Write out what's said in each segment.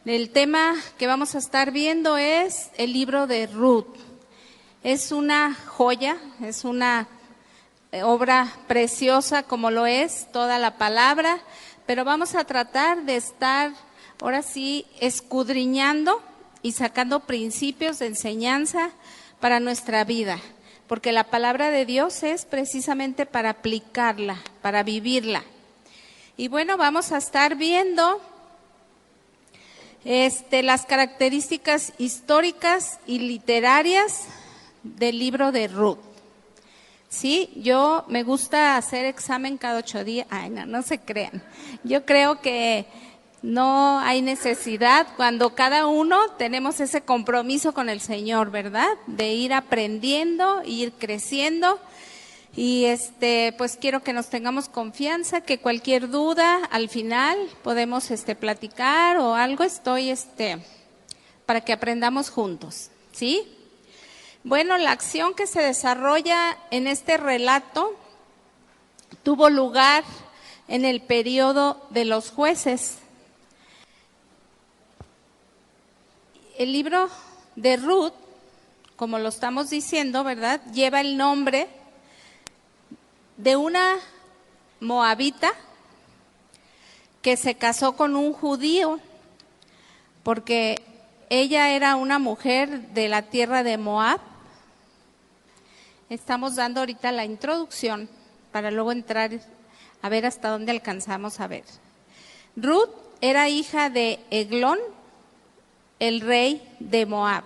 El tema que vamos a estar viendo es el libro de Ruth. Es una joya, es una obra preciosa como lo es toda la palabra, pero vamos a tratar de estar ahora sí escudriñando y sacando principios de enseñanza para nuestra vida, porque la palabra de Dios es precisamente para aplicarla, para vivirla. Y bueno, vamos a estar viendo las características históricas y literarias del libro de Ruth. Sí, yo me gusta hacer examen cada 8 días. Ay, no se crean. Yo creo que no hay necesidad cuando cada uno tenemos ese compromiso con el Señor, ¿verdad? De ir aprendiendo, ir creciendo. Y pues quiero que nos tengamos confianza, que cualquier duda al final podemos platicar o algo, estoy para que aprendamos juntos, ¿sí? Bueno, la acción que se desarrolla en este relato tuvo lugar en el periodo de los jueces. El libro de Ruth, como lo estamos diciendo, ¿verdad?, lleva el nombre de una moabita que se casó con un judío, porque ella era una mujer de la tierra de Moab. Estamos dando ahorita la introducción para luego entrar a ver hasta dónde alcanzamos a ver. Ruth era hija de Eglón, el rey de Moab,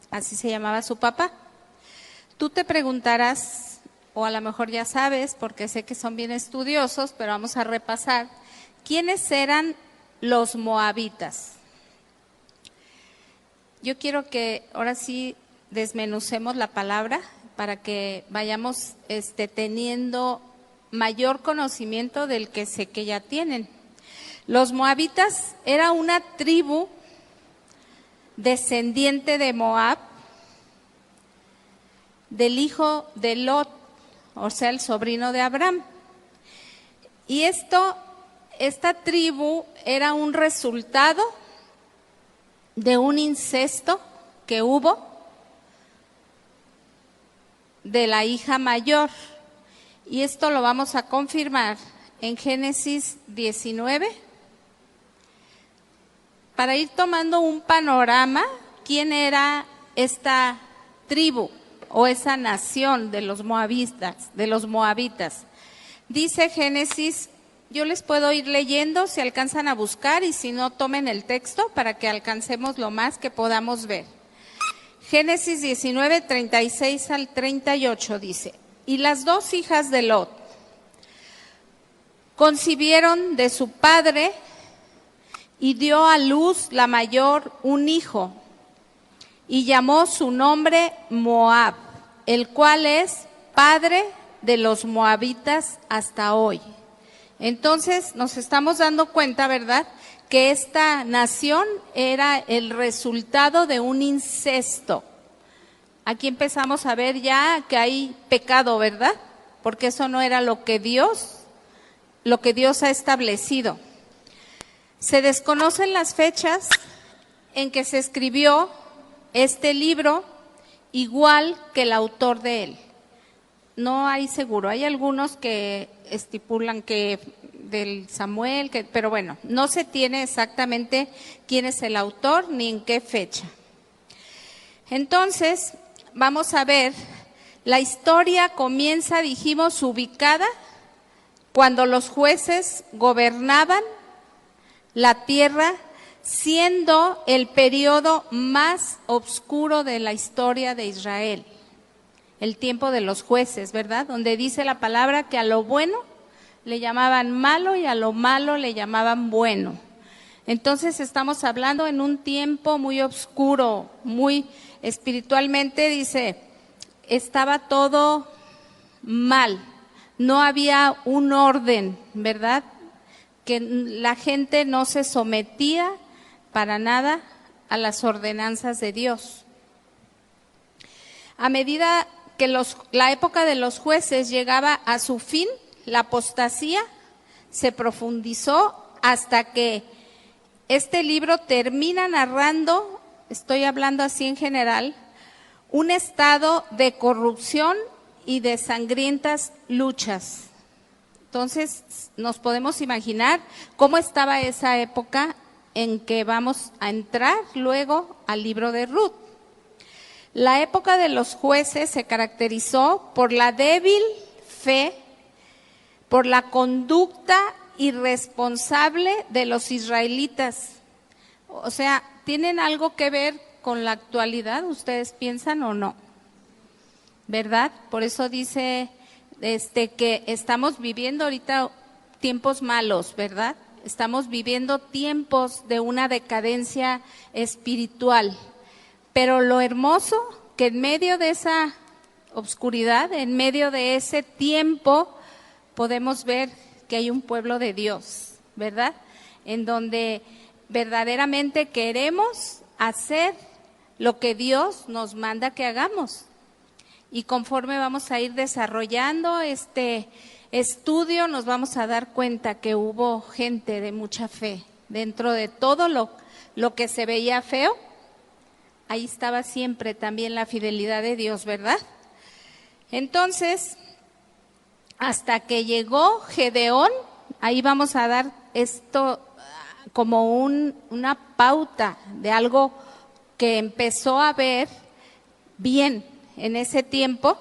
así se llamaba su papá. Tú te preguntarás, o a lo mejor ya sabes, porque sé que son bien estudiosos, pero vamos a repasar, ¿quiénes eran los moabitas? Yo quiero que ahora sí desmenucemos la palabra para que vayamos teniendo mayor conocimiento del que sé que ya tienen. Los moabitas era una tribu descendiente de Moab, del hijo de Lot, o sea, el sobrino de Abraham. Y esta tribu era un resultado de un incesto que hubo de la hija mayor. Y esto lo vamos a confirmar en Génesis 19, para ir tomando un panorama, quién era esta tribu o esa nación de los moabitas. Dice Génesis, yo les puedo ir leyendo si alcanzan a buscar y si no tomen el texto para que alcancemos lo más que podamos ver. Génesis 19, 36 al 38 dice, y las dos hijas de Lot concibieron de su padre y dio a luz la mayor un hijo, y llamó su nombre Moab, el cual es padre de los moabitas hasta hoy. Entonces nos estamos dando cuenta, ¿verdad?, que esta nación era el resultado de un incesto. Aquí empezamos a ver ya que hay pecado, ¿verdad? Porque eso no era lo que Dios ha establecido. Se desconocen las fechas en que se escribió este libro, igual que el autor de él. No hay seguro, hay algunos que estipulan que del Samuel, pero bueno, no se tiene exactamente quién es el autor ni en qué fecha. Entonces, vamos a ver, la historia comienza, dijimos, ubicada cuando los jueces gobernaban la tierra, siendo el periodo más oscuro de la historia de Israel, el tiempo de los jueces, ¿verdad? Donde dice la palabra que a lo bueno le llamaban malo y a lo malo le llamaban bueno. Entonces estamos hablando en un tiempo muy oscuro, muy espiritualmente, dice, estaba todo mal, no había un orden, ¿verdad? Que la gente no se sometía para nada a las ordenanzas de Dios. A medida que la época de los jueces llegaba a su fin, la apostasía se profundizó hasta que este libro termina narrando, estoy hablando así en general, un estado de corrupción y de sangrientas luchas. Entonces, nos podemos imaginar cómo estaba esa época en que vamos a entrar luego al libro de Ruth. La época de los jueces se caracterizó por la débil fe, por la conducta irresponsable de los israelitas. O sea, ¿tienen algo que ver con la actualidad? ¿Ustedes piensan o no? ¿Verdad? Por eso dice que estamos viviendo ahorita tiempos malos, ¿verdad? Estamos viviendo tiempos de una decadencia espiritual. Pero lo hermoso que en medio de esa obscuridad, en medio de ese tiempo, podemos ver que hay un pueblo de Dios, ¿verdad? En donde verdaderamente queremos hacer lo que Dios nos manda que hagamos. Y conforme vamos a ir desarrollando este estudio, nos vamos a dar cuenta que hubo gente de mucha fe. Dentro de todo lo que se veía feo, ahí estaba siempre también la fidelidad de Dios, ¿verdad? Entonces, hasta que llegó Gedeón, ahí vamos a dar esto como una pauta de algo que empezó a ver bien en ese tiempo.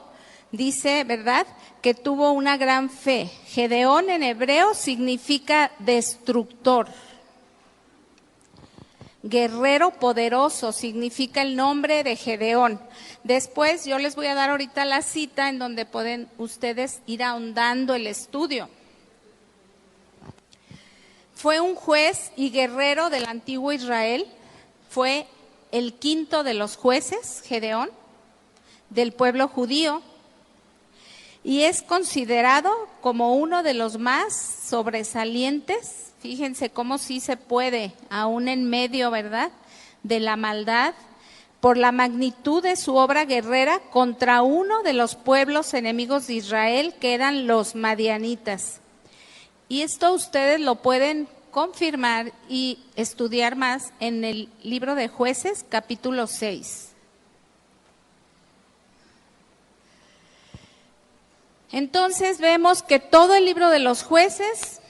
Dice, ¿verdad?, que tuvo una gran fe. Gedeón en hebreo significa destructor. Guerrero poderoso significa el nombre de Gedeón. Después yo les voy a dar ahorita la cita en donde pueden ustedes ir ahondando el estudio. Fue un juez y guerrero del antiguo Israel. Fue el quinto de los jueces, Gedeón, del pueblo judío. Y es considerado como uno de los más sobresalientes. Fíjense cómo sí se puede, aún en medio, ¿verdad?, de la maldad, por la magnitud de su obra guerrera contra uno de los pueblos enemigos de Israel, que eran los madianitas. Y esto ustedes lo pueden confirmar y estudiar más en el libro de Jueces, capítulo 6. Entonces vemos que todo el libro de los Jueces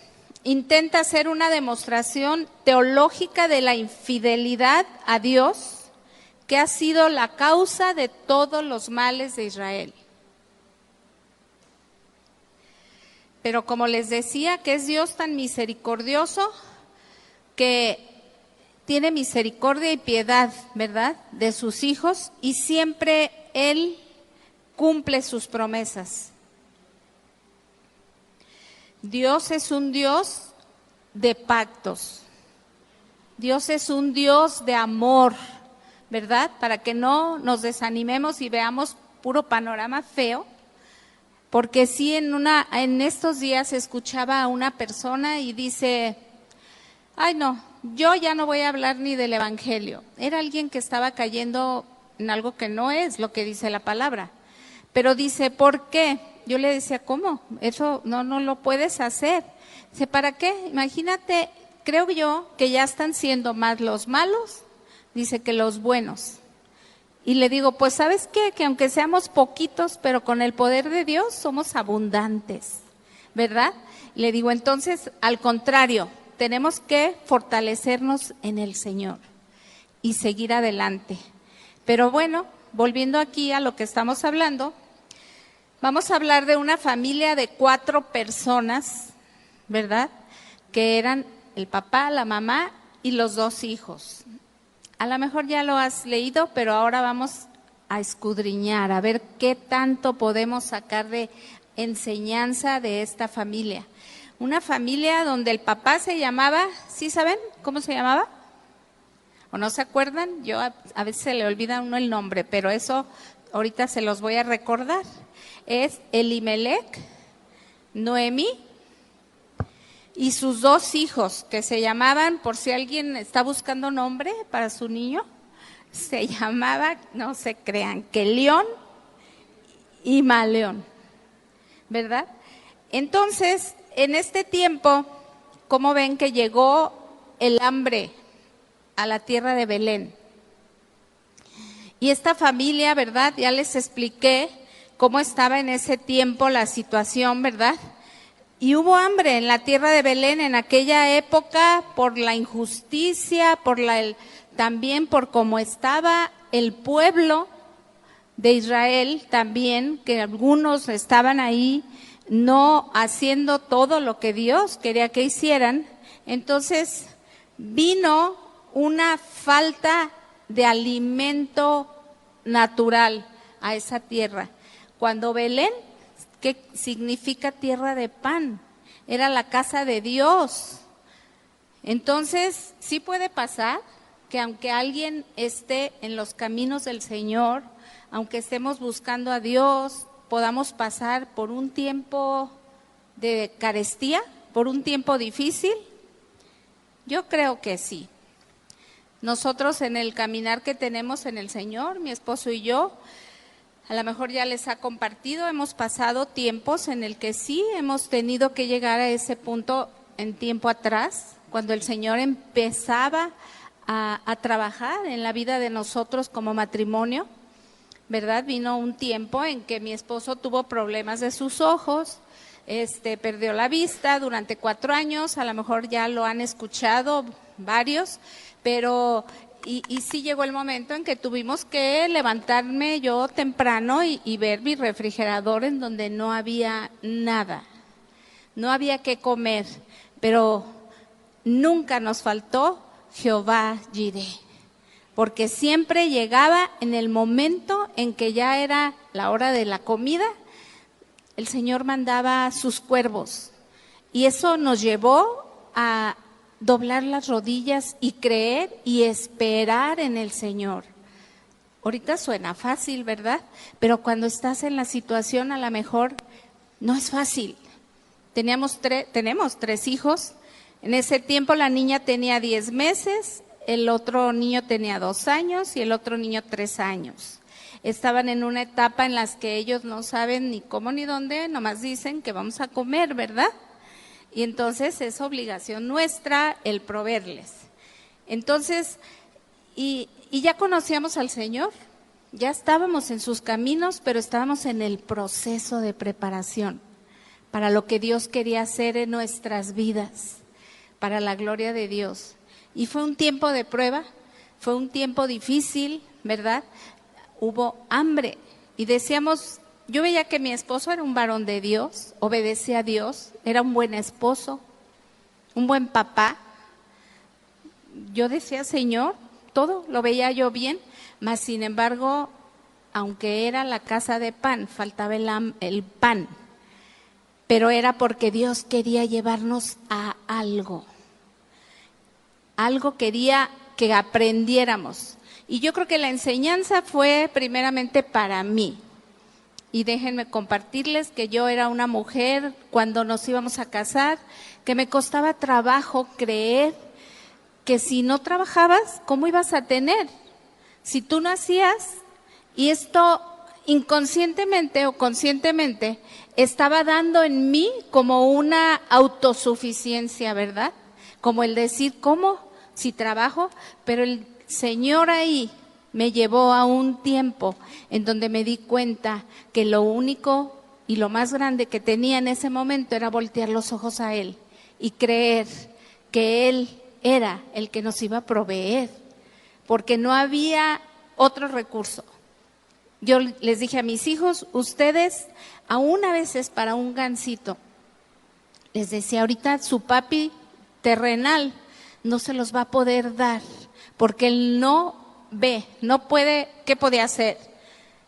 intenta hacer una demostración teológica de la infidelidad a Dios, que ha sido la causa de todos los males de Israel. Pero como les decía, que es Dios tan misericordioso, que tiene misericordia y piedad, ¿verdad?, de sus hijos, y siempre Él cumple sus promesas. Dios es un Dios de pactos. Dios es un Dios de amor, ¿verdad? Para que no nos desanimemos y veamos puro panorama feo. Porque sí, en estos días escuchaba a una persona y dice, ay no, yo ya no voy a hablar ni del evangelio. Era alguien que estaba cayendo en algo que no es lo que dice la palabra. Pero dice, ¿por qué? Yo le decía, ¿cómo? Eso no lo puedes hacer. Dice, ¿para qué? Imagínate, creo yo que ya están siendo más los malos, dice, que los buenos. Y le digo, pues ¿sabes qué? Que aunque seamos poquitos, pero con el poder de Dios somos abundantes, ¿verdad? Le digo, entonces, al contrario, tenemos que fortalecernos en el Señor y seguir adelante. Pero bueno, volviendo aquí a lo que estamos hablando, vamos a hablar de una familia de 4 personas, ¿verdad?, que eran el papá, la mamá y los 2 hijos. A lo mejor ya lo has leído, pero ahora vamos a escudriñar, a ver qué tanto podemos sacar de enseñanza de esta familia. Una familia donde el papá se llamaba, ¿sí saben cómo se llamaba? ¿O no se acuerdan? Yo a veces se le olvida a uno el nombre, pero eso ahorita se los voy a recordar. Es Elimelec, Noemí y sus 2 hijos, que se llamaban, por si alguien está buscando nombre para su niño, se llamaba, no se crean, Kelión y Maleón, ¿verdad? Entonces, en este tiempo, ¿cómo ven que llegó el hambre a la tierra de Belén. Y esta familia, ¿verdad? Ya les expliqué cómo estaba en ese tiempo la situación, ¿verdad? Y hubo hambre en la tierra de Belén en aquella época por la injusticia, también por cómo estaba el pueblo de Israel también, que algunos estaban ahí no haciendo todo lo que Dios quería que hicieran. Entonces vino una falta de alimento natural a esa tierra. Cuando Belén, ¿qué significa tierra de pan? Era la casa de Dios. Entonces, sí puede pasar que aunque alguien esté en los caminos del Señor, aunque estemos buscando a Dios, podamos pasar por un tiempo de carestía, por un tiempo difícil. Yo creo que sí. Nosotros en el caminar que tenemos en el Señor, mi esposo y yo, a lo mejor ya les ha compartido, hemos pasado tiempos en el que sí hemos tenido que llegar a ese punto en tiempo atrás, cuando el Señor empezaba a trabajar en la vida de nosotros como matrimonio, ¿verdad? Vino un tiempo en que mi esposo tuvo problemas de sus ojos, perdió la vista durante 4 años, a lo mejor ya lo han escuchado varios, pero y sí llegó el momento en que tuvimos que levantarme yo temprano y ver mi refrigerador en donde no había nada, no había qué comer, pero nunca nos faltó Jehová Jireh, porque siempre llegaba en el momento en que ya era la hora de la comida, el Señor mandaba sus cuervos y eso nos llevó a doblar las rodillas y creer y esperar en el Señor. Ahorita suena fácil, ¿verdad? Pero cuando estás en la situación a lo mejor no es fácil. Tenemos 3 hijos. En ese tiempo la niña tenía 10 meses, el otro niño tenía 2 años y el otro niño 3 años. Estaban en una etapa en las que ellos no saben ni cómo ni dónde, nomás dicen que vamos a comer, ¿verdad? Y entonces es obligación nuestra el proveerles. Entonces, y ya conocíamos al Señor, ya estábamos en sus caminos, pero estábamos en el proceso de preparación para lo que Dios quería hacer en nuestras vidas, para la gloria de Dios. Y fue un tiempo de prueba, fue un tiempo difícil, ¿verdad? Hubo hambre y decíamos, yo veía que mi esposo era un varón de Dios, obedecía a Dios, era un buen esposo, un buen papá. Yo decía, Señor, todo lo veía yo bien, mas sin embargo, aunque era la casa de pan, faltaba el pan, pero era porque Dios quería llevarnos a algo quería que aprendiéramos. Y yo creo que la enseñanza fue primeramente para mí. Y déjenme compartirles que yo era una mujer cuando nos íbamos a casar, que me costaba trabajo creer que si no trabajabas, ¿cómo ibas a tener? Si tú no hacías, y esto inconscientemente o conscientemente estaba dando en mí como una autosuficiencia, ¿verdad? Como el decir, ¿cómo? Si trabajo, pero el Señor ahí me llevó a un tiempo en donde me di cuenta que lo único y lo más grande que tenía en ese momento era voltear los ojos a Él y creer que Él era el que nos iba a proveer, porque no había otro recurso. Yo les dije a mis hijos, ustedes, aún a veces para un gansito, les decía, ahorita su papi terrenal no se los va a poder dar, porque él no ve, no puede, ¿qué podía hacer?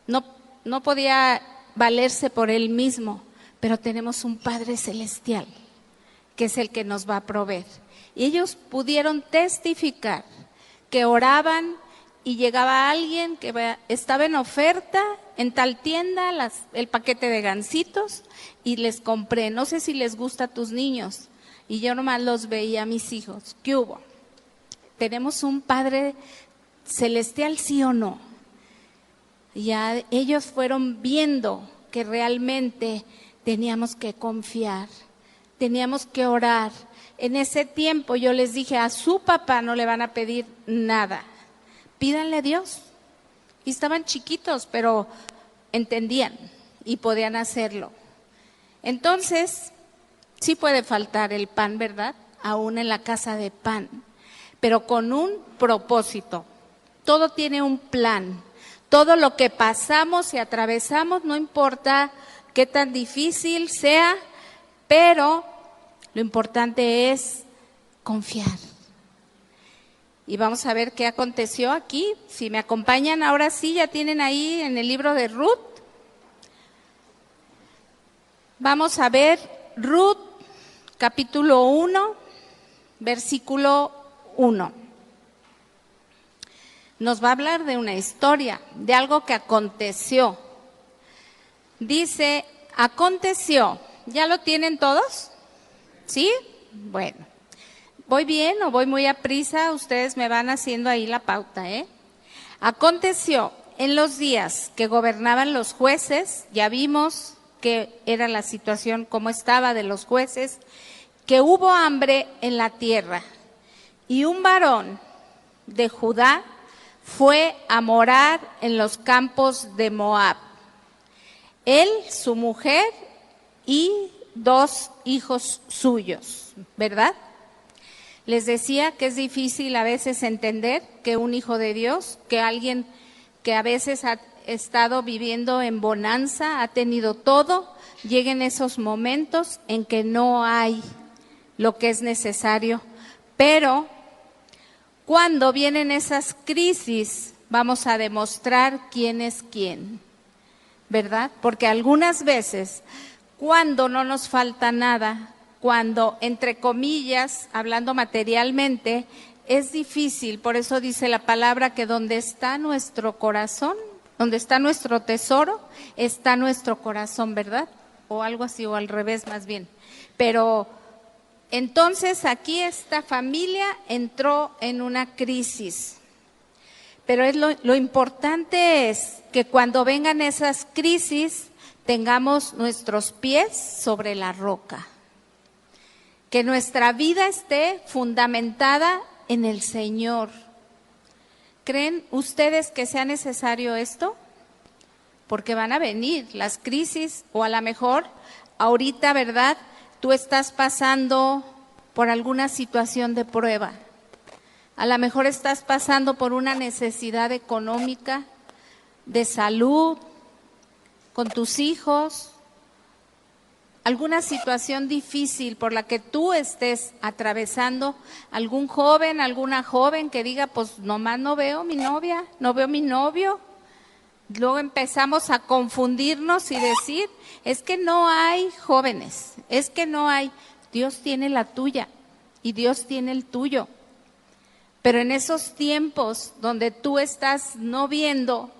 No podía valerse por él mismo, pero tenemos un Padre Celestial, que es el que nos va a proveer. Y ellos pudieron testificar que oraban y llegaba alguien que estaba en oferta en tal tienda, el paquete de gansitos, y les compré, no sé si les gusta a tus niños, y yo nomás los veía a mis hijos. ¿Qué hubo? ¿Tenemos un Padre Celestial, sí o no? Ya ellos fueron viendo que realmente teníamos que confiar, teníamos que orar, En ese tiempo yo les dije, a su papá no le van a pedir nada, pídanle a Dios. Y estaban chiquitos, pero entendían y podían hacerlo. Entonces, sí puede faltar el pan, ¿verdad? Aún en la casa de pan, pero con un propósito. Todo tiene un plan. Todo lo que pasamos y atravesamos, no importa qué tan difícil sea, pero lo importante es confiar. Y vamos a ver qué aconteció aquí. Si me acompañan, ahora sí, ya tienen ahí en el libro de Ruth. Vamos a ver Ruth, capítulo 1, versículo 1. Nos va a hablar de una historia, de algo que aconteció. Dice, aconteció. ¿Ya lo tienen todos? ¿Sí? Bueno. ¿Voy bien o voy muy aprisa? Ustedes me van haciendo ahí la pauta, ¿eh? Aconteció en los días que gobernaban los jueces, ya vimos que era la situación como estaba de los jueces, que hubo hambre en la tierra y un varón de Judá fue a morar en los campos de Moab. Él, su mujer y 2 hijos suyos, ¿verdad? Les decía que es difícil a veces entender que un hijo de Dios, que alguien que a veces ha estado viviendo en bonanza, ha tenido todo, lleguen esos momentos en que no hay lo que es necesario. Pero cuando vienen esas crisis, vamos a demostrar quién es quién, ¿verdad? Porque algunas veces, cuando no nos falta nada, cuando, entre comillas, hablando materialmente, es difícil, por eso dice la palabra que donde está nuestro corazón, donde está nuestro tesoro, está nuestro corazón, ¿verdad? O algo así, o al revés más bien. Pero entonces aquí esta familia entró en una crisis. Pero lo importante es que cuando vengan esas crisis, tengamos nuestros pies sobre la roca. Que nuestra vida esté fundamentada en el Señor. ¿Creen ustedes que sea necesario esto? Porque van a venir las crisis, o a lo mejor ahorita, ¿verdad? Tú estás pasando por alguna situación de prueba. A lo mejor estás pasando por una necesidad económica, de salud, con tus hijos, alguna situación difícil por la que tú estés atravesando, algún joven, alguna joven que diga, pues nomás no veo mi novia, no veo mi novio. Luego empezamos a confundirnos y decir, es que no hay jóvenes, es que no hay. Dios tiene la tuya y Dios tiene el tuyo. Pero en esos tiempos donde tú estás no viendo,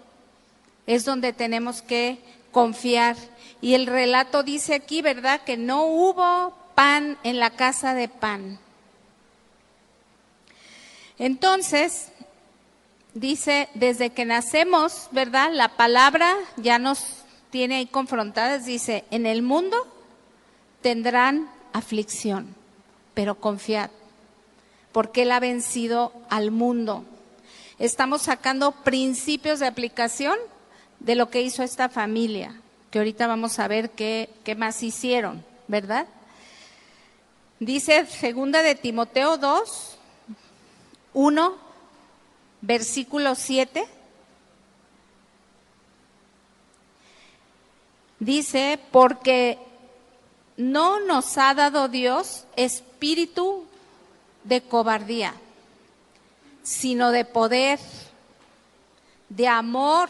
es donde tenemos que confiar. Y el relato dice aquí, ¿verdad?, que no hubo pan en la casa de pan. Entonces, dice, desde que nacemos, ¿verdad?, la palabra ya nos tiene ahí confrontadas. Dice, en el mundo tendrán aflicción, pero confiad, porque Él ha vencido al mundo. Estamos sacando principios de aplicación de lo que hizo esta familia, que ahorita vamos a ver qué más hicieron, ¿verdad? Dice 2 de Timoteo 2, 1, versículo 7. Dice, porque no nos ha dado Dios espíritu de cobardía, sino de poder, de amor,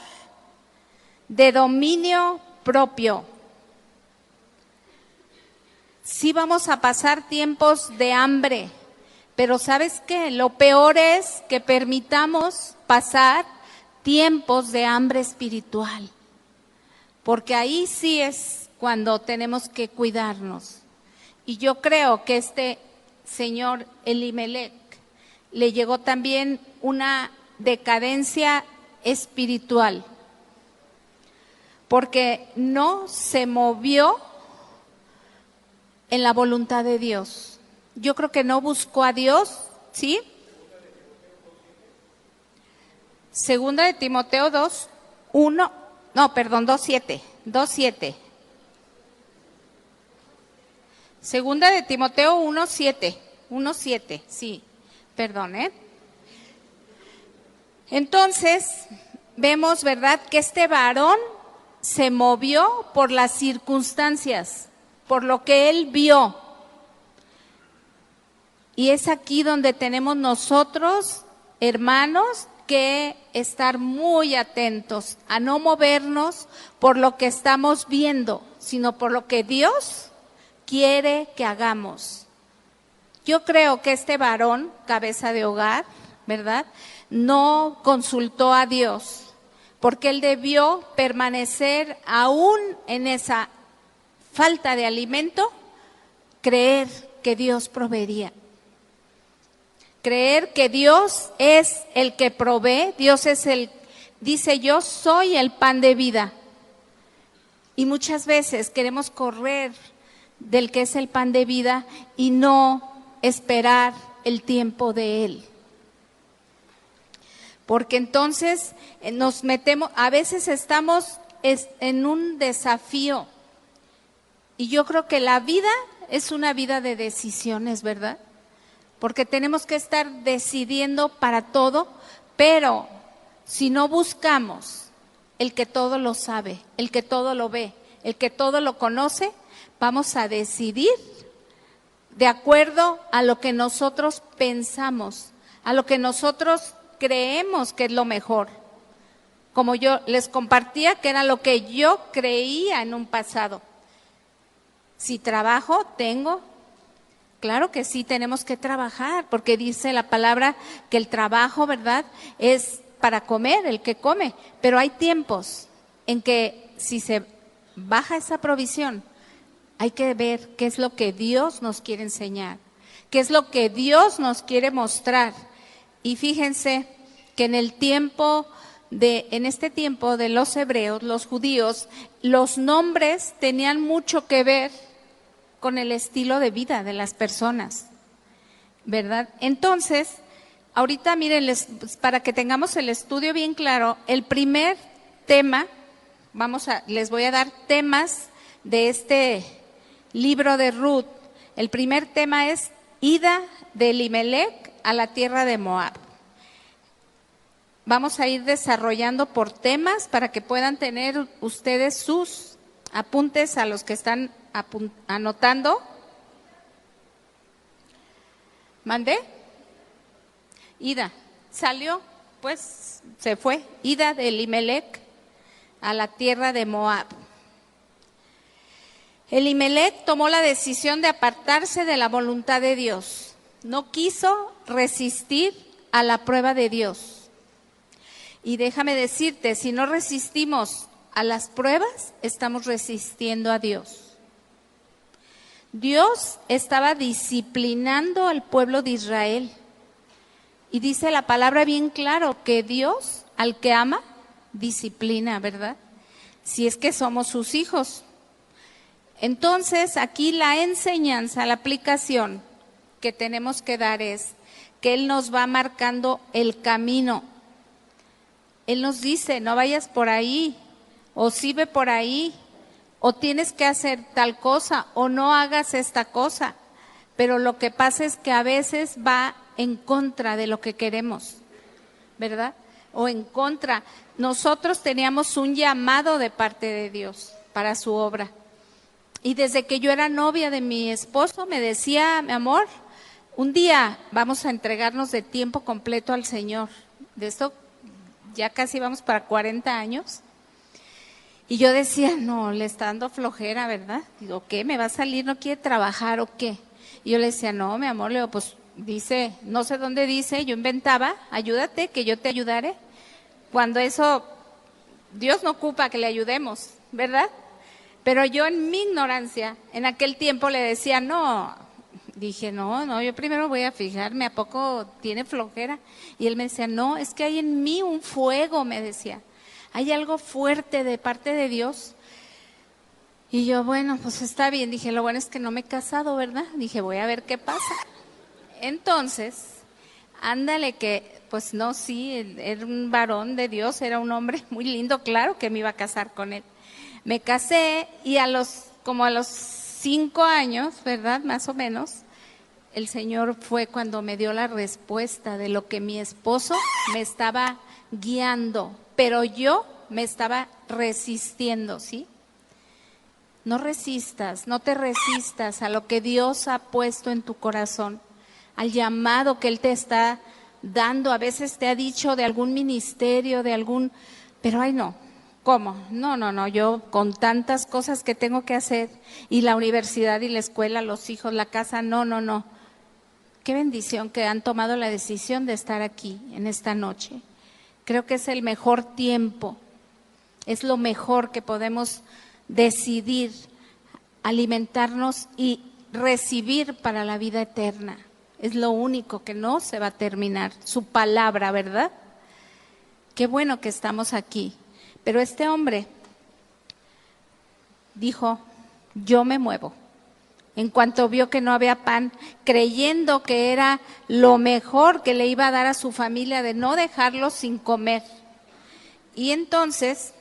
de dominio propio. Sí vamos a pasar tiempos de hambre, pero ¿sabes qué? Lo peor es que permitamos pasar tiempos de hambre espiritual, porque ahí sí es cuando tenemos que cuidarnos. Y yo creo que este señor Elimelech le llegó también una decadencia espiritual, porque no se movió en la voluntad de Dios. yo creo que no buscó a Dios, ¿sí? Segunda de Timoteo 2:7. Segunda de Timoteo 1:7, sí, perdón, Entonces, vemos, ¿verdad?, que este varón se movió por las circunstancias, por lo que él vio. Y es aquí donde tenemos nosotros, hermanos, que estar muy atentos a no movernos por lo que estamos viendo, sino por lo que Dios quiere que hagamos. Yo creo que este varón, cabeza de hogar, ¿verdad?, no consultó a Dios, porque él debió permanecer aún en esa falta de alimento, creer que Dios proveería. Creer que Dios es el que provee, Dios es dice, yo soy el pan de vida. Y muchas veces queremos correr del que es el pan de vida y no esperar el tiempo de Él. Porque entonces nos metemos, a veces estamos en un desafío. Y yo creo que la vida es una vida de decisiones, ¿verdad? Porque tenemos que estar decidiendo para todo, pero si no buscamos el que todo lo sabe, el que todo lo ve, el que todo lo conoce, vamos a decidir de acuerdo a lo que nosotros pensamos, a lo que nosotros creemos que es lo mejor. Como yo les compartía, que era lo que yo creía en un pasado. Si trabajo, tengo. Claro que sí, tenemos que trabajar, porque dice la palabra que el trabajo, ¿verdad?, es para comer, el que come. Pero hay tiempos en que si se baja esa provisión, hay que ver qué es lo que Dios nos quiere enseñar, qué es lo que Dios nos quiere mostrar. Y fíjense que en este tiempo de los hebreos, los judíos, los nombres tenían mucho que ver con el estilo de vida de las personas, ¿verdad? Entonces, ahorita miren, para que tengamos el estudio bien claro, el primer tema, les voy a dar temas de este libro de Ruth. El primer tema es ida de Elimelec a la tierra de Moab. Vamos a ir desarrollando por temas para que puedan tener ustedes sus apuntes a los que están anotando. ¿Mandé? Ida. Salió, pues se fue. Ida de Elimelec a la tierra de Moab. Elimelec tomó la decisión de apartarse de la voluntad de Dios. No quiso resistir a la prueba de Dios. Y déjame decirte, si no resistimos a las pruebas, estamos resistiendo a Dios. Dios estaba disciplinando al pueblo de Israel. Y dice la palabra bien claro que Dios, al que ama, disciplina, ¿verdad? Si es que somos sus hijos. Entonces, aquí la enseñanza, la aplicación que tenemos que dar es que Él nos va marcando el camino. Él nos dice, no vayas por ahí, o sí ve por ahí, o tienes que hacer tal cosa, o no hagas esta cosa. Pero lo que pasa es que a veces va en contra de lo que queremos, ¿verdad? O en contra. Nosotros teníamos un llamado de parte de Dios para su obra. Y desde que yo era novia de mi esposo, me decía, mi amor, un día vamos a entregarnos de tiempo completo al Señor. De esto ya casi vamos para 40 años. Y yo decía, no, le está dando flojera, ¿verdad? Digo, ¿qué? ¿Me va a salir? ¿No quiere trabajar o qué? Y yo le decía, no, mi amor, le digo, pues dice, no sé dónde dice, yo inventaba, ayúdate, que yo te ayudaré. Cuando eso, Dios no ocupa que le ayudemos, ¿verdad? Pero yo en mi ignorancia, en aquel tiempo le decía, no, dije, no, yo primero voy a fijarme, ¿a poco tiene flojera? Y él me decía, no, es que hay en mí un fuego, me decía, hay algo fuerte de parte de Dios. Y yo, bueno, pues está bien. Dije, lo bueno es que no me he casado, ¿verdad? Dije, voy a ver qué pasa. Entonces, ándale que, pues no, sí, era un varón de Dios, era un hombre muy lindo, claro que me iba a casar con él. Me casé y como a los 5 años, ¿verdad? Más o menos, el Señor fue cuando me dio la respuesta de lo que mi esposo me estaba guiando, pero yo me estaba resistiendo, ¿sí? No resistas, no te resistas a lo que Dios ha puesto en tu corazón, al llamado que Él te está dando. A veces te ha dicho de algún ministerio, pero ay no, ¿cómo? No, yo con tantas cosas que tengo que hacer, y la universidad y la escuela, los hijos, la casa, no. Qué bendición que han tomado la decisión de estar aquí en esta noche. Creo que es el mejor tiempo, es lo mejor que podemos decidir, alimentarnos y recibir para la vida eterna. Es lo único que no se va a terminar, su palabra, ¿verdad? Qué bueno que estamos aquí. Pero este hombre dijo, yo me muevo. En cuanto vio que no había pan, creyendo que era lo mejor que le iba a dar a su familia, de no dejarlo sin comer. Y entonces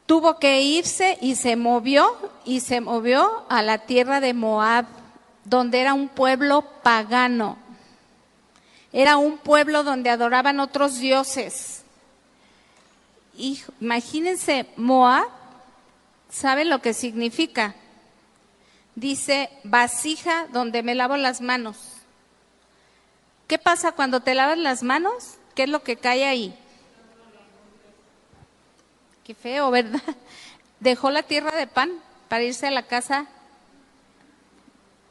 tuvo que irse y se movió a la tierra de Moab, donde era un pueblo pagano. Era un pueblo donde adoraban otros dioses. Y imagínense, Moab, ¿saben lo que significa? Dice, vasija donde me lavo las manos. ¿Qué pasa cuando te lavas las manos? ¿Qué es lo que cae ahí? Qué feo, ¿verdad? Dejó la tierra de pan para irse a la casa,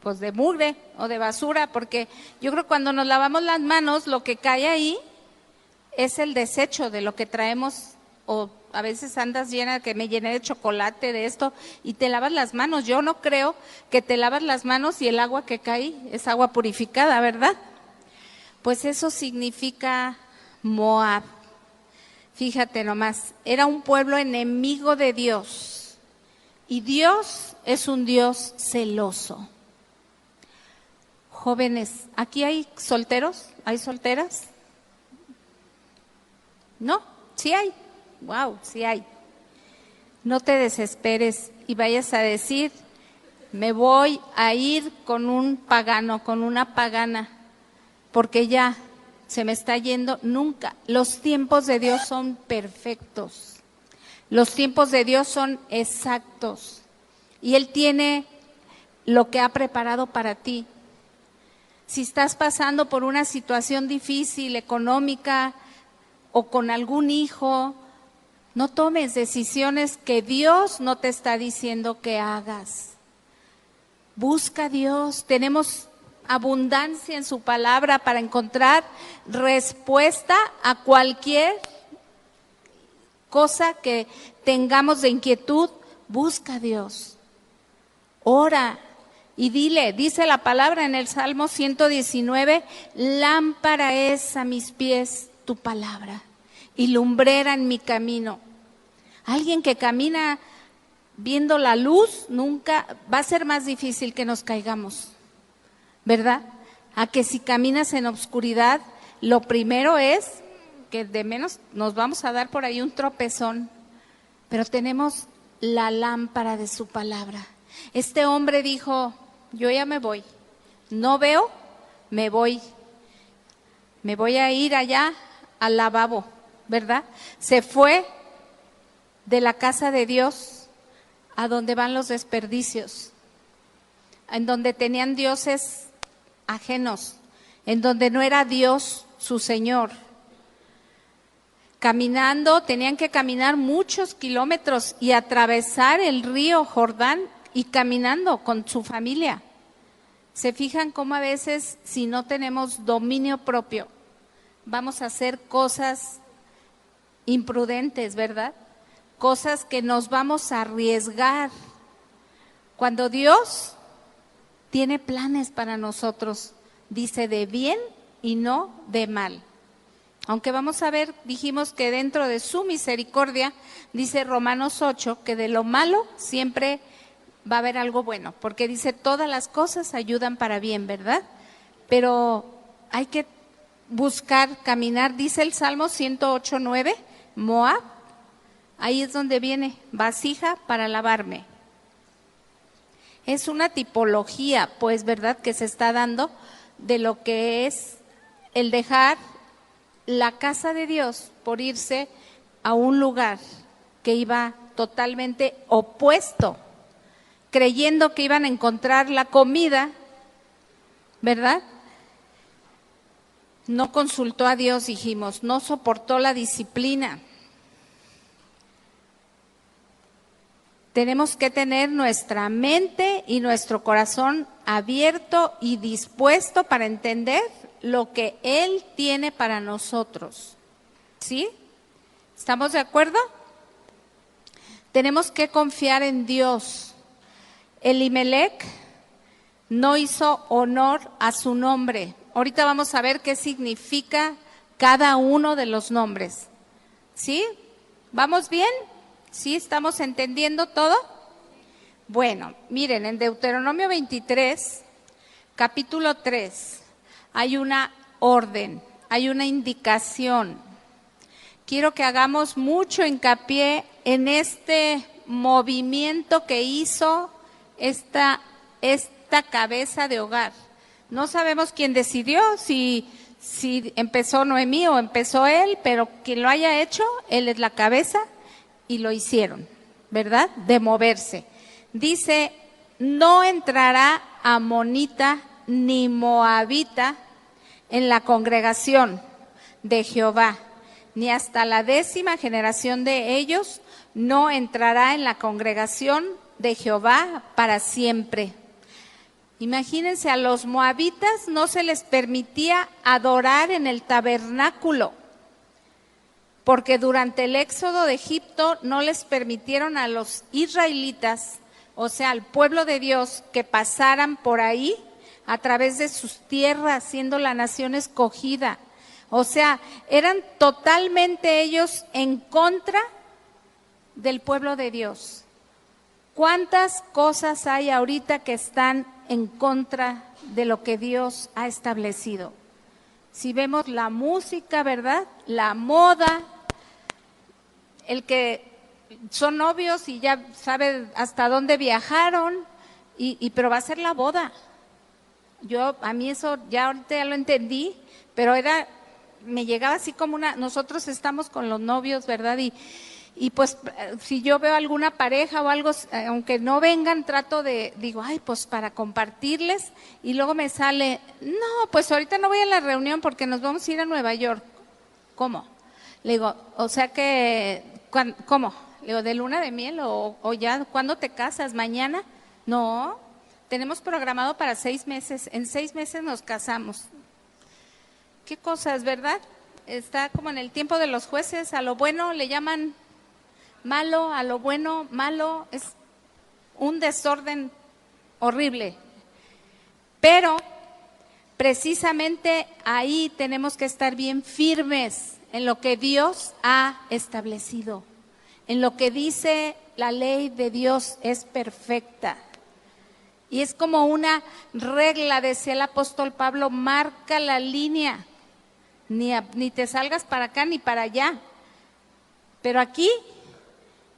pues de mugre o de basura, porque yo creo que cuando nos lavamos las manos, lo que cae ahí es el desecho de lo que traemos, o a veces andas llena, que me llené de chocolate, de esto, y te lavas las manos. Yo no creo que te lavas las manos y el agua que cae es agua purificada, ¿verdad? Pues eso significa Moab. Fíjate nomás, era un pueblo enemigo de Dios, y Dios es un Dios celoso. Jóvenes, ¿aquí hay solteros? ¿Hay solteras? ¿No? ¿Sí hay? Wow, sí hay. No te desesperes y vayas a decir, me voy a ir con un pagano, con una pagana, porque ya se me está yendo. Nunca. Los tiempos de Dios son perfectos. Los tiempos de Dios son exactos. Y Él tiene lo que ha preparado para ti. Si estás pasando por una situación difícil, económica, o con algún hijo, no tomes decisiones que Dios no te está diciendo que hagas. Busca a Dios. Tenemos abundancia en su palabra para encontrar respuesta a cualquier cosa que tengamos de inquietud. Busca a Dios. Ora y dice la palabra en el Salmo 119, lámpara es a mis pies tu palabra y lumbrera en mi camino. Alguien que camina viendo la luz, nunca va a ser más difícil que nos caigamos, ¿verdad? A que si caminas en obscuridad, lo primero es que de menos nos vamos a dar por ahí un tropezón, pero tenemos la lámpara de su palabra. Este hombre dijo, yo ya me voy, no veo, me voy a ir allá al lavabo, ¿verdad? Se fue de la casa de Dios a donde van los desperdicios, en donde tenían dioses ajenos, en donde no era Dios su Señor. Caminando, tenían que caminar muchos kilómetros y atravesar el río Jordán y caminando con su familia. ¿Se fijan cómo a veces, si no tenemos dominio propio, vamos a hacer cosas imprudentes, ¿verdad? Cosas que nos vamos a arriesgar. Cuando Dios tiene planes para nosotros, dice de bien y no de mal. Aunque vamos a ver, dijimos que dentro de su misericordia, dice Romanos 8, que de lo malo siempre va a haber algo bueno, porque dice todas las cosas ayudan para bien, ¿verdad? Pero hay que buscar, caminar, dice el Salmo 108:9, Moab, ahí es donde viene, vasija para lavarme. Es una tipología, pues, ¿verdad?, que se está dando de lo que es el dejar la casa de Dios por irse a un lugar que iba totalmente opuesto, creyendo que iban a encontrar la comida, ¿verdad? No consultó a Dios, dijimos, no soportó la disciplina. Tenemos que tener nuestra mente y nuestro corazón abierto y dispuesto para entender lo que Él tiene para nosotros. ¿Sí? ¿Estamos de acuerdo? Tenemos que confiar en Dios. Elimelec no hizo honor a su nombre. Ahorita vamos a ver qué significa cada uno de los nombres. ¿Sí? ¿Vamos bien? ¿Sí? ¿Estamos entendiendo todo? Bueno, miren, en Deuteronomio 23, capítulo 3, hay una orden, hay una indicación. Quiero que hagamos mucho hincapié en este movimiento que hizo esta cabeza de hogar. No sabemos quién decidió, si empezó Noemí o empezó él, pero quien lo haya hecho, él es la cabeza y lo hicieron, ¿verdad? De moverse. Dice, no entrará amonita ni moabita en la congregación de Jehová, ni hasta la 10ª generación de ellos no entrará en la congregación de Jehová para siempre. Imagínense, a los moabitas no se les permitía adorar en el tabernáculo, porque durante el éxodo de Egipto no les permitieron a los israelitas, o sea, al pueblo de Dios, que pasaran por ahí a través de sus tierras, siendo la nación escogida. O sea, eran totalmente ellos en contra del pueblo de Dios. ¿Cuántas cosas hay ahorita que están en contra de lo que Dios ha establecido? Si vemos la música, ¿verdad?, la moda, el que son novios y ya sabe hasta dónde viajaron, pero va a ser la boda. A mí eso ya ahorita ya lo entendí, pero me llegaba así como nosotros estamos con los novios, ¿verdad? Y pues si yo veo alguna pareja o algo, aunque no vengan, digo, ay, pues para compartirles, y luego me sale, no, pues ahorita no voy a la reunión porque nos vamos a ir a Nueva York. ¿Cómo? Le digo, o sea que, ¿cómo? Le digo, ¿de luna de miel o ya, cuándo te casas? ¿Mañana? No, tenemos programado para 6 meses, en 6 meses nos casamos. ¿Qué cosas, verdad? Está como en el tiempo de los jueces, a lo bueno le llaman malo, a lo bueno malo, es un desorden horrible. Pero precisamente ahí tenemos que estar bien firmes en lo que Dios ha establecido, en lo que dice la ley de Dios es perfecta. Y es como una regla, decía el apóstol Pablo, marca la línea, ni te salgas para acá ni para allá. Pero aquí,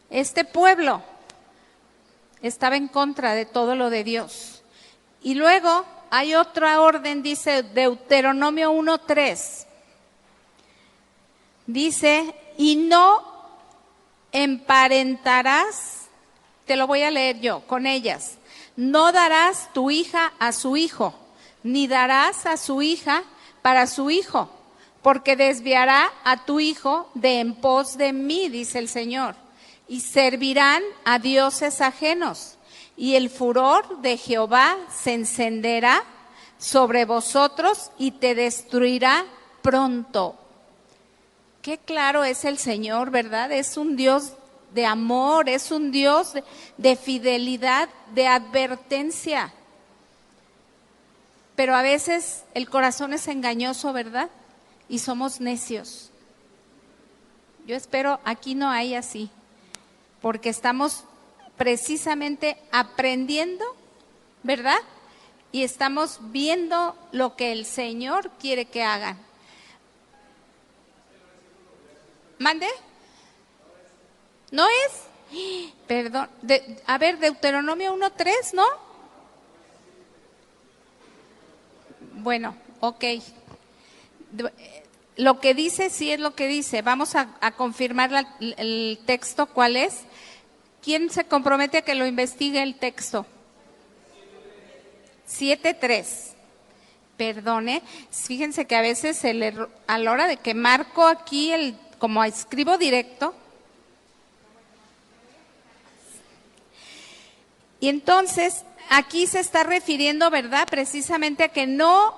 este pueblo estaba en contra de todo lo de Dios. Y luego hay otra orden, dice Deuteronomio 1:3. Dice, y no emparentarás, te lo voy a leer yo, con ellas. No darás tu hija a su hijo, ni darás a su hija para su hijo, porque desviará a tu hijo de en pos de mí, dice el Señor, y servirán a dioses ajenos, y el furor de Jehová se encenderá sobre vosotros y te destruirá pronto. Qué claro es el Señor, ¿verdad? Es un Dios de amor, es un Dios de fidelidad, de advertencia. Pero a veces el corazón es engañoso, ¿verdad? y somos necios. Yo espero aquí no hay así, porque estamos precisamente aprendiendo, ¿verdad? Y estamos viendo lo que el Señor quiere que hagan. ¿Mande? ¿No es? Perdón. A ver, Deuteronomio 1:3, ¿no? Bueno, ok. Lo que dice, sí es lo que dice. Vamos a confirmar el texto, ¿cuál es? ¿Quién se compromete a que lo investigue el texto? 7:3. Perdone, fíjense que a veces a la hora de que marco aquí, como escribo directo, y entonces aquí se está refiriendo, ¿verdad? Precisamente a que no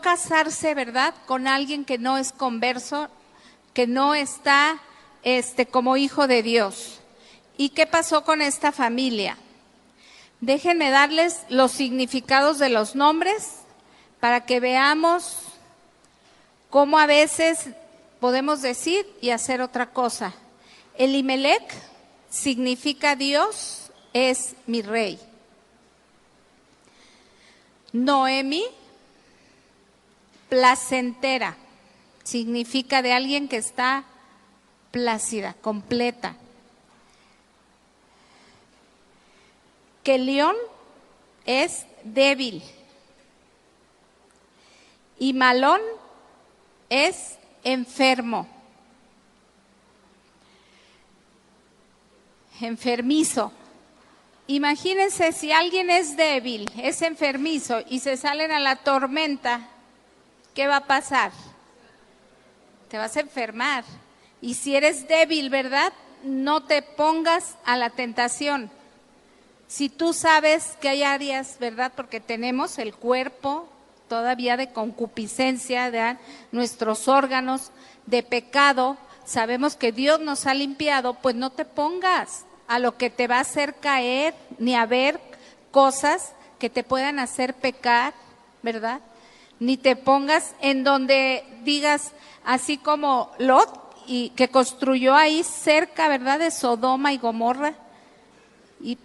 casarse, ¿verdad? Con alguien que no es converso, que no está como hijo de Dios. ¿Y qué pasó con esta familia? Déjenme darles los significados de los nombres para que veamos cómo a veces podemos decir y hacer otra cosa. Elimelec significa Dios es mi rey. Noemi, placentera, significa de alguien que está plácida, completa. Kelión es débil. Y Malón es enfermo, enfermizo. Imagínense si alguien es débil, es enfermizo y se salen a la tormenta, ¿qué va a pasar? Te vas a enfermar. Y si eres débil, ¿verdad? No te pongas a la tentación. Si tú sabes que hay áreas, ¿verdad? Porque tenemos el cuerpo todavía de concupiscencia, de nuestros órganos de pecado, sabemos que Dios nos ha limpiado, pues no te pongas a lo que te va a hacer caer, ni a ver cosas que te puedan hacer pecar, ¿verdad? Ni te pongas en donde digas, así como Lot, y que construyó ahí cerca, ¿verdad?, de Sodoma y Gomorra. Y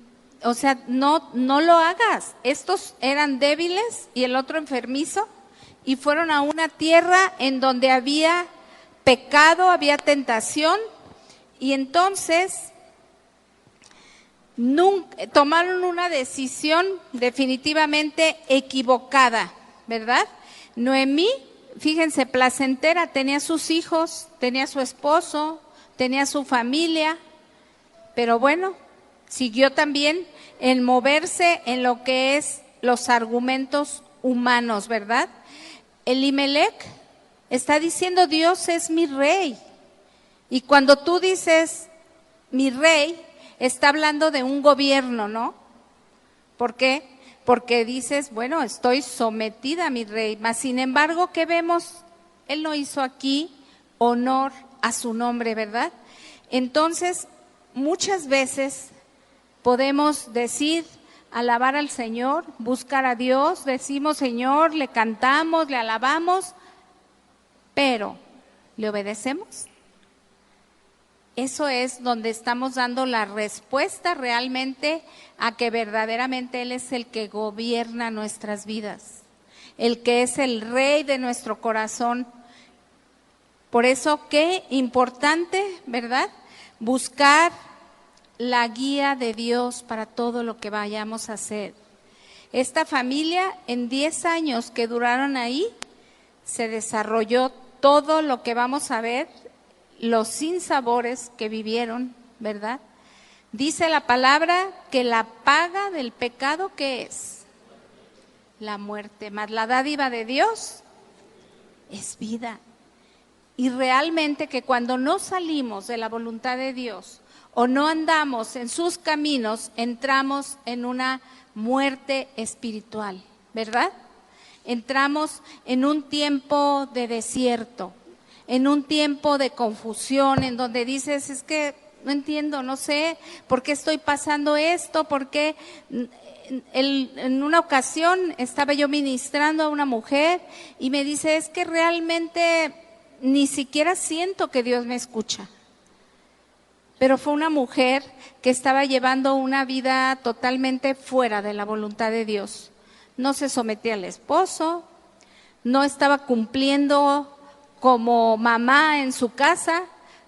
o sea, no lo hagas. Estos eran débiles y el otro enfermizo y fueron a una tierra en donde había pecado, había tentación y entonces tomaron una decisión definitivamente equivocada, ¿verdad? Noemí, fíjense, placentera, tenía sus hijos, tenía su esposo, tenía su familia, pero bueno, siguió también en moverse en lo que es los argumentos humanos, ¿verdad? Elimelec está diciendo Dios es mi rey. Y cuando tú dices mi rey, está hablando de un gobierno, ¿no? ¿Por qué? Porque dices, bueno, estoy sometida a mi rey. Mas sin embargo, ¿qué vemos? Él no hizo aquí honor a su nombre, ¿verdad? Entonces, muchas veces podemos decir, alabar al Señor, buscar a Dios, decimos Señor, le cantamos, le alabamos, pero ¿le obedecemos? Eso es donde estamos dando la respuesta realmente a que verdaderamente Él es el que gobierna nuestras vidas, el que es el rey de nuestro corazón. Por eso qué importante, ¿verdad?, buscar la guía de Dios para todo lo que vayamos a hacer. Esta familia en 10 años que duraron ahí, se desarrolló todo lo que vamos a ver, los sinsabores que vivieron, ¿verdad? Dice la palabra que la paga del pecado, ¿qué es? La muerte, mas la dádiva de Dios es vida. Y realmente que cuando no salimos de la voluntad de Dios o no andamos en sus caminos, entramos en una muerte espiritual, ¿verdad? Entramos en un tiempo de desierto, en un tiempo de confusión, en donde dices, es que no entiendo, no sé por qué estoy pasando esto, por qué en una ocasión estaba yo ministrando a una mujer y me dice, es que realmente ni siquiera siento que Dios me escucha. Pero fue una mujer que estaba llevando una vida totalmente fuera de la voluntad de Dios. No se sometía al esposo, no estaba cumpliendo como mamá en su casa,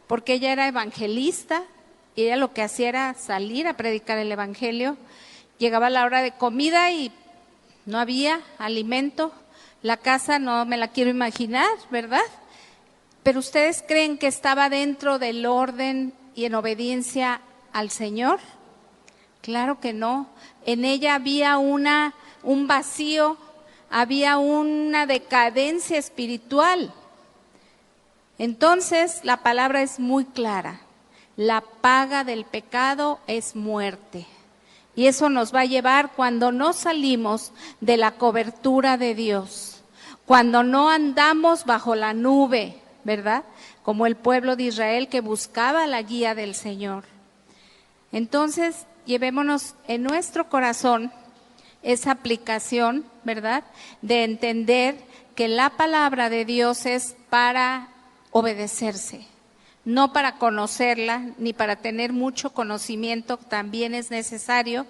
porque ella era evangelista y ella lo que hacía era salir a predicar el evangelio. Llegaba la hora de comida y no había alimento, la casa no me la quiero imaginar, ¿verdad? Pero ¿ustedes creen que estaba dentro del orden y en obediencia al Señor? Claro que no. En ella había un vacío, había una decadencia espiritual. Entonces, la palabra es muy clara. La paga del pecado es muerte. Y eso nos va a llevar cuando no salimos de la cobertura de Dios, cuando no andamos bajo la nube, ¿verdad? Como el pueblo de Israel que buscaba la guía del Señor. Entonces, llevémonos en nuestro corazón esa aplicación, ¿verdad? De entender que la palabra de Dios es para obedecerse, no para conocerla, ni para tener mucho conocimiento, también es necesario,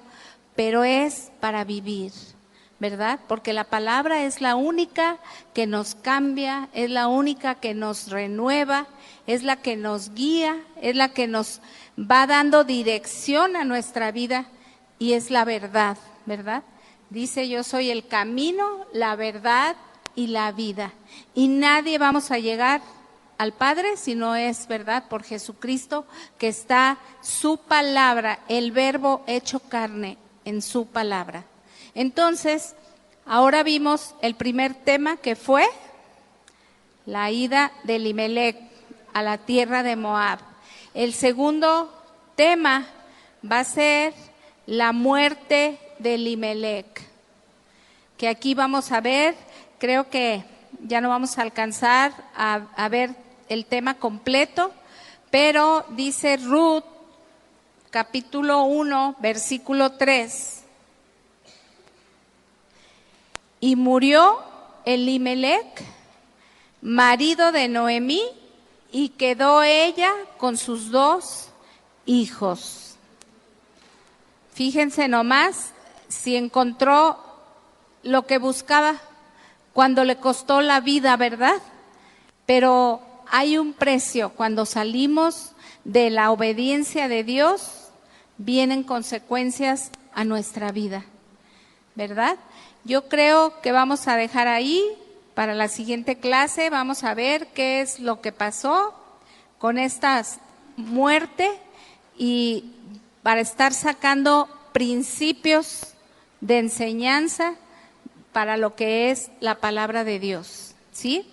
pero es para vivir, ¿verdad? Porque la palabra es la única que nos cambia, es la única que nos renueva, es la que nos guía, es la que nos va dando dirección a nuestra vida y es la verdad, ¿verdad? Dice, yo soy el camino, la verdad y la vida. Y nadie vamos a llegar al Padre si no es, ¿verdad?, por Jesucristo, que está su palabra, el verbo hecho carne en su palabra. Entonces, ahora vimos el primer tema que fue la ida de Elimelec a la tierra de Moab. El segundo tema va a ser la muerte de Elimelec, que aquí vamos a ver, creo que ya no vamos a alcanzar a ver el tema completo, pero dice Ruth, capítulo 1, versículo 3. Y murió Elimelec, marido de Noemí, y quedó ella con sus 2 hijos. Fíjense nomás si encontró lo que buscaba cuando le costó la vida, ¿verdad? Pero hay un precio. Cuando salimos de la obediencia de Dios, vienen consecuencias a nuestra vida, ¿verdad? Yo creo que vamos a dejar ahí para la siguiente clase. Vamos a ver qué es lo que pasó con esta muerte y para estar sacando principios de enseñanza para lo que es la palabra de Dios, ¿sí?